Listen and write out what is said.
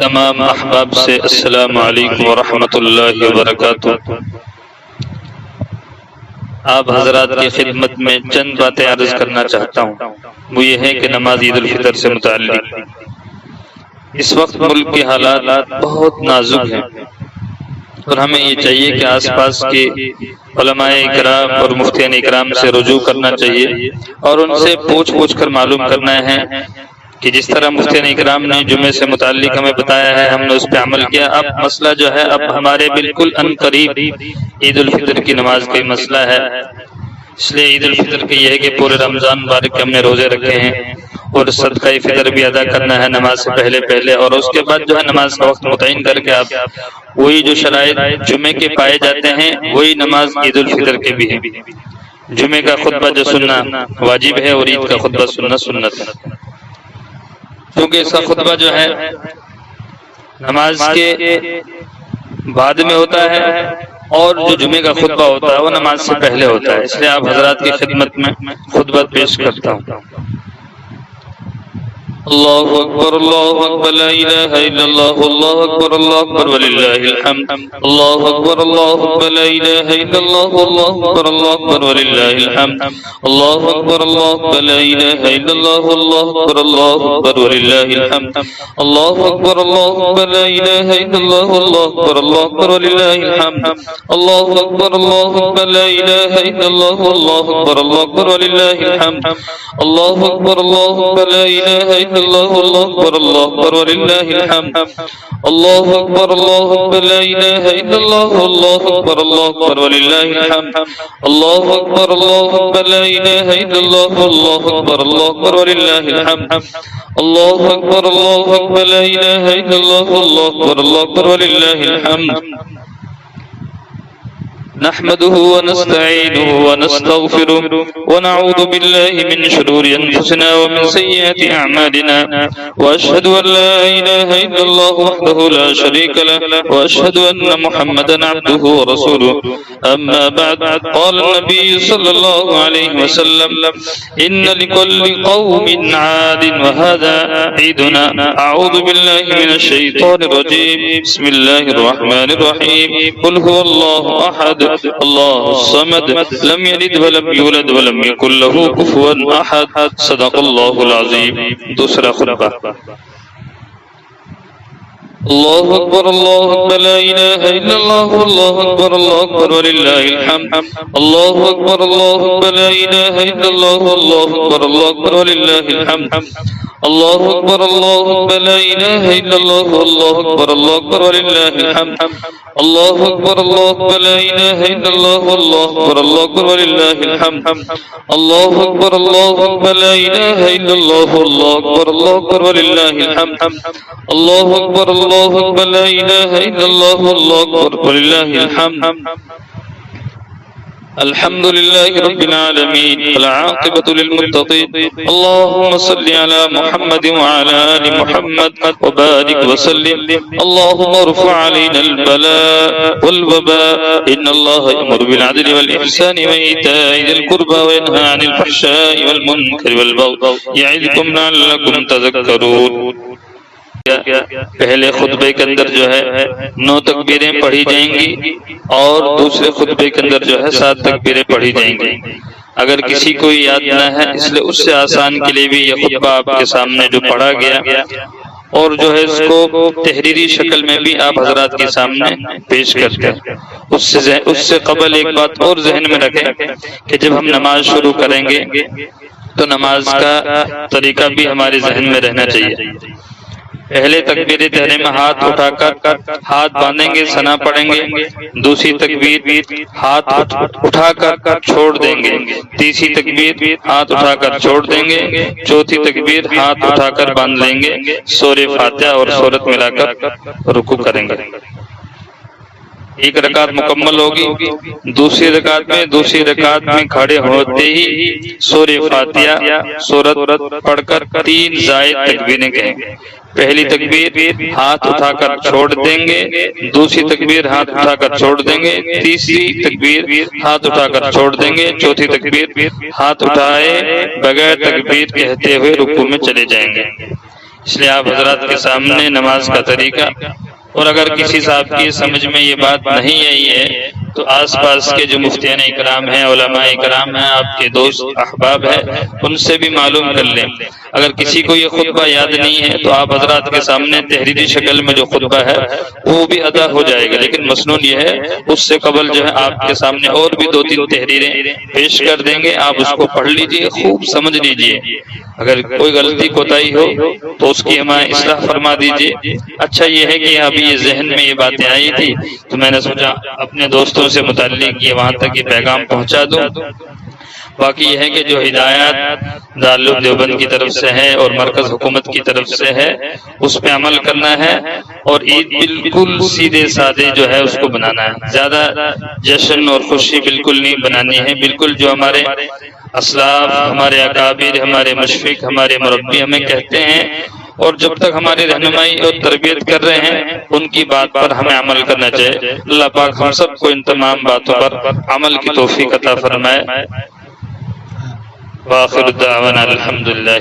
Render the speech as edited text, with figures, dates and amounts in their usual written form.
تمام احباب سے السلام علیکم ورحمۃ اللہ وبرکاتہ۔ آپ حضرات کی خدمت میں چند باتیں عرض کرنا چاہتا ہوں، وہ یہ ہے کہ نماز عید الفطر سے متعلق اس وقت ملک کے حالات بہت نازک ہیں، اور ہمیں یہ چاہیے کہ آس پاس کے علماء اکرام اور مفتیان اکرام سے رجوع کرنا چاہیے اور ان سے پوچھ کر معلوم کرنا ہے کہ جس طرح مفتیان اکرام نے جمعے سے متعلق ہمیں بتایا ہے، ہم نے اس پہ عمل کیا۔ اب مسئلہ جو ہے اب ہمارے بالکل ان قریب عید الفطر کی نماز کا مسئلہ ہے، اس لیے عید الفطر کی یہ ہے کہ پورے رمضان مبارک کے ہم نے روزے رکھے ہیں اور صدقہ فطر بھی ادا کرنا ہے نماز سے پہلے، اور اس کے بعد جو ہے نماز کا وقت متعین کر کے آپ وہی جو شرائط جمعے کے پائے جاتے ہیں وہی نماز عید الفطر کے بھی ہیں۔ جمعے کا خطبہ جو سننا واجب ہے اور عید کا خطبہ سننا سنت ہے، کیونکہ اس کا خطبہ جو ہے نماز کے بعد میں ہوتا ہے اور جو جمعے کا خطبہ ہوتا ہے وہ نماز سے پہلے ہوتا ہے، اس لیے آپ حضرات کی خدمت میں خطبہ پیش کرتا ہوں۔ اللہ اکبر لا الہ الا اللہ، اللہ اکبر وللہ الحمد، اللہ اکبر لا الہ الا اللہ، اللہ اکبر وللہ الحمد، اللہ اکبر لا الہ الا اللہ، اللہ اکبر وللہ الحمد، اللہ اکبر لا الہ الا اللہ، اللہ اکبر وللہ الحمد، اللہ اکبر لا الہ الا اللہ، اللہ اکبر وللہ الحمد، اللہ اکبر لا الہ الا اللہ، اللہ اکبر وللہ الحمد، اللہ اکبر لا الہ الا اللہ، اللہ اکبر وللہ الحمد، اللہ اکبر لا الہ الا اللہ، اللہ اکبر وللہ الحمد، اللہ اکبر لا الہ الا اللہ، اللہ اکبر وللہ الحمد۔ نحمده ونستعينه ونستغفره ونعوذ بالله من شرور أنفسنا ومن سيئات أعمالنا، وأشهد أن لا إله إلا الله وحده لا شريك له، وأشهد أن محمدا عبده ورسوله، أما بعد، قال النبي صلى الله عليه وسلم: إن لكل قوم عاد وهذا عيدنا، أعوذ بالله من الشيطان الرجيم، بسم الله الرحمن الرحيم، قل هو الله أحد اللہ الصمد لم یلد ولم یولد ولم یکن له کفوا احد، صدق اللہ العظیم۔ دوسرا خطبہ۔ اللہ اکبر لا الہ الا اللہ، اللہ اکبر وللہ الحمد، اللہ اکبر لا الہ الا اللہ، اللہ اکبر وللہ الحمد، اللہ اکبر لا الہ الا اللہ، اللہ اکبر وللہ الحمد، اللہ اکبر لا الہ الا اللہ، اللہ اکبر وللہ الحمد، اللہ اکبر لا الہ الا اللہ، اللہ اکبر وللہ الحمد، اللہ اکبر لا الہ الا اللہ، اللہ اکبر وللہ الحمد۔ الحمد لله رب العالمين، والعاقبة للمتقين، اللهم صل على محمد وعلى آل محمد وبارك وسلم، اللهم ارفع علينا البلاء والوباء، إن الله يأمر بالعدل والإحسان وإيتاء ذي القربى وينهى عن الفحشاء والمنكر والبغي، يعظكم لعلكم تذكرون۔ پہلے خطبے کے اندر جو ہے 9 تکبیریں پڑھی جائیں گی اور دوسرے خطبے کے اندر جو ہے 7 تکبیریں پڑھی جائیں گی۔ اگر کسی کو یاد نہ ہے، اس لیے اس سے آسان کے لیے بھی یہ خطبہ آپ کے سامنے جو پڑھا گیا اور جو ہے اس کو تحریری شکل میں بھی آپ حضرات کے سامنے پیش کرتے ہیں۔ اس سے قبل ایک بات اور ذہن میں رکھیں کہ جب ہم نماز شروع کریں گے تو نماز کا طریقہ بھی ہمارے ذہن میں رہنا چاہیے۔ پہلے تکبیر تحریمہ ہاتھ اٹھا کر ہاتھ باندھیں گے، ثنا پڑھیں گے، دوسری تکبیر ہاتھ اٹھا کر چھوڑ دیں گے، تیسری تکبیر ہاتھ اٹھا کر چھوڑ دیں گے، چوتھی تکبیر ہاتھ اٹھا کر باندھ لیں گے، سورہ فاتحہ اور سورت ملا کر رکوع کریں گے۔ ایک رکعت مکمل ہوگی، دوسری رکعت میں کھڑے ہوتے ہی سورہ فاتحہ سورت پڑھ کر 3 زائد تکبیریں کہیں گے۔ پہلی تکبیر ہاتھ اٹھا کر چھوڑ دیں گے، دوسری تکبیر ہاتھ اٹھا کر چھوڑ دیں گے، تیسری تکبیر ہاتھ اٹھا کر چھوڑ دیں گے، چوتھی تکبیر ہاتھ اٹھائے بغیر تکبیر کہتے ہوئے رکوع میں چلے جائیں گے۔ اس لیے آپ حضرات کے سامنے نماز کا طریقہ، اور اگر کسی صاحب کی سمجھ میں یہ بات نہیں آئی ہے تو آس پاس کے جو مفتیان اکرام ہیں، علماء اکرام ہیں، آپ کے دوست احباب ہیں، ان سے بھی معلوم کر لیں۔ اگر کسی کو یہ خطبہ یاد نہیں ہے تو آپ حضرات کے سامنے تحریری شکل میں جو خطبہ ہے وہ بھی ادا ہو جائے گا، لیکن مسنون یہ ہے اس سے قبل جو ہے آپ کے سامنے اور بھی 2-3 تحریریں پیش کر دیں گے، آپ اس کو پڑھ لیجئے، خوب سمجھ لیجئے، اگر کوئی غلطی کوتاہی ہو تو اس کی ہمیں اصلاح فرما دیجئے۔ اچھا یہ ہے کہ ابھی یہ ذہن میں یہ باتیں آئی تھی تو میں نے سوچا اپنے دوستوں سے متعلق یہ وہاں تک یہ پیغام پہنچا دوں۔ باقی یہ ہے کہ جو ہدایات دارالعلوم دیوبند کی طرف سے ہے اور مرکز حکومت کی طرف سے ہے اس پہ عمل کرنا ہے، اور عید بالکل سیدھے سادے جو ہے اس کو بنانا ہے، زیادہ جشن اور خوشی بالکل نہیں بنانی ہے، بالکل جو ہمارے اسلاف، ہمارے اکابر، ہمارے مشفق، ہمارے مربی ہمیں کہتے ہیں، اور جب تک ہماری رہنمائی اور تربیت کر رہے ہیں ان کی بات پر ہمیں عمل کرنا چاہیے۔ اللہ پاک ہم سب کو ان تمام باتوں پر عمل کی توفیق عطا فرمائے۔ وآخر دعوانا الحمدللہ۔